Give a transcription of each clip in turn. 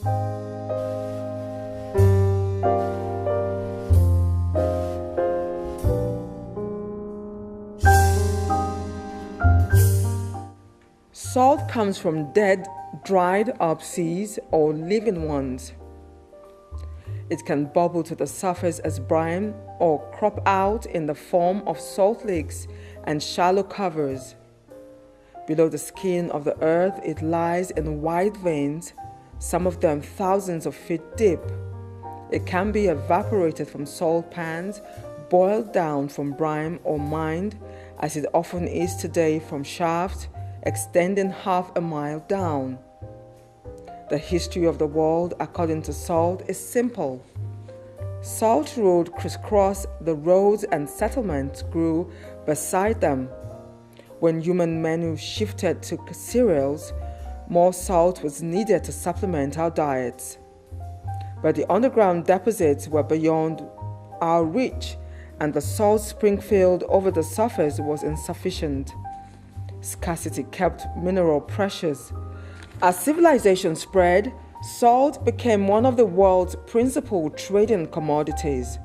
Salt comes from dead, dried up seas or living ones. It can bubble to the surface as brine or crop out in the form of salt licks and shallow covers. Below the skin of the earth, it lies in wide veins, some of them thousands of feet deep. It can be evaporated from salt pans, boiled down from brine, or mined, as it often is today, from shafts extending half a mile down. The history of the world, according to salt, is simple. Salt roads crisscrossed the roads and settlements grew beside them. When human menu shifted to cereals, more salt was needed to supplement our diets. But the underground deposits were beyond our reach, and the salt spring-filled over the surface was insufficient. Scarcity kept mineral precious. As civilization spread, salt became one of the world's principal trading commodities.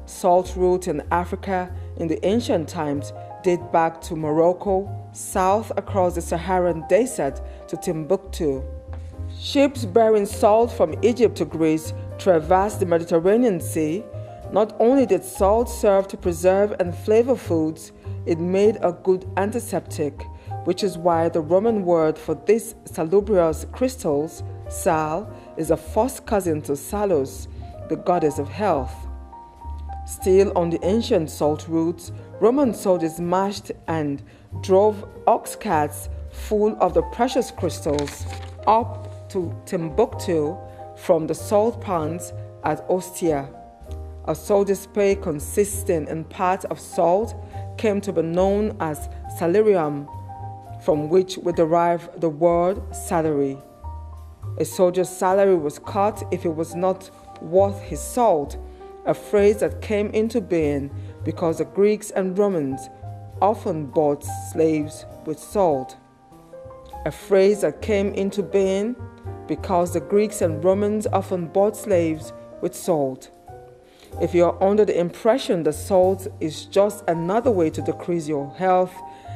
Salt routes in Africa in the ancient times date back to Morocco, south across the Saharan desert to Timbuktu. Ships bearing salt from Egypt to Greece traversed the Mediterranean Sea. Not only did salt serve to preserve and flavor foods, it made a good antiseptic, which is why the Roman word for these salubrious crystals, sal, is a first cousin to Salus, the goddess of health. Still on the ancient salt routes, Roman soldiers marched and drove ox carts full of the precious crystals up to Timbuktu from the salt pans at Ostia. A soldier's pay consisting in part of salt came to be known as salarium, from which we derive the word salary. A soldier's salary was cut if it was not worth his salt, a phrase that came into being because the Greeks and Romans often bought slaves with salt. A phrase that came into being because the Greeks and Romans often bought slaves with salt. If you are under the impression that salt is just another way to decrease your health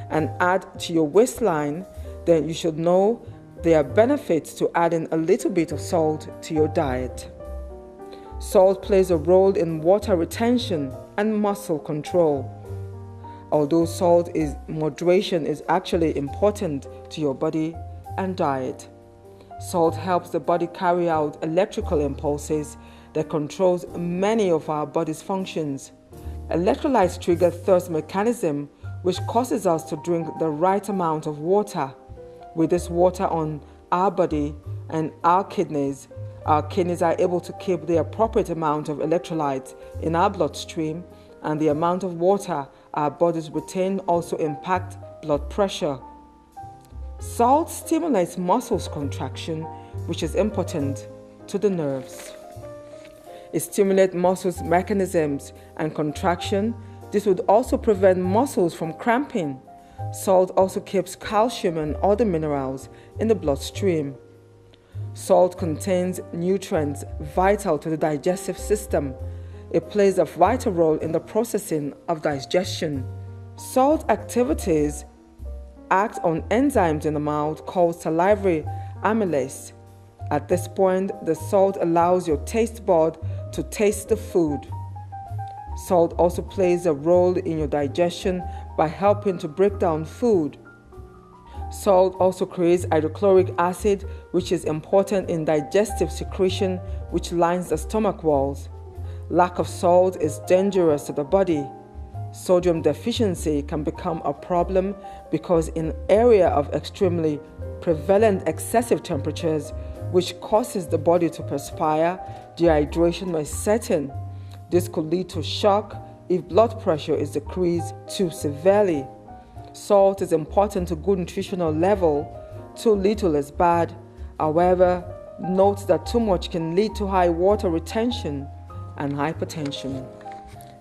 and add to your waistline, then you should know there are benefits to adding a little bit of salt to your diet. Salt plays a role in water retention and muscle control. Although moderation is actually important to your body and diet. Salt helps the body carry out electrical impulses that controls many of our body's functions. Electrolytes trigger thirst mechanism, which causes us to drink the right amount of water. With this water on our body and our kidneys are able to keep the appropriate amount of electrolytes in our bloodstream, and the amount of water our bodies retain also impact blood pressure. Salt stimulates muscles contraction, which is important to the nerves. It stimulates muscles mechanisms and contraction. This would also prevent muscles from cramping. Salt also keeps calcium and other minerals in the bloodstream. Salt contains nutrients vital to the digestive system. It plays a vital role in the processing of digestion. Salt activities act on enzymes in the mouth called salivary amylase. At this point, the salt allows your taste bud to taste the food. Salt also plays a role in your digestion by helping to break down food. Salt also creates hydrochloric acid, which is important in digestive secretion, which lines the stomach walls. Lack of salt is dangerous to the body. Sodium deficiency can become a problem because in area of extremely prevalent excessive temperatures, which causes the body to perspire, dehydration may set in. This could lead to shock if blood pressure is decreased too severely. Salt is important to good nutritional level. Too little is bad. However, note that too much can lead to high water retention and hypertension.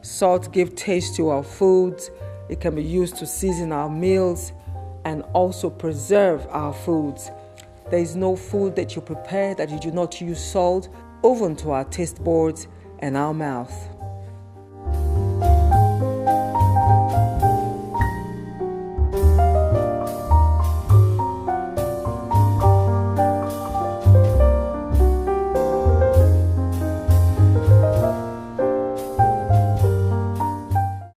Salt gives taste to our foods. It can be used to season our meals and also preserve our foods. There is no food that you prepare that you do not use salt, even to our taste buds and our mouth.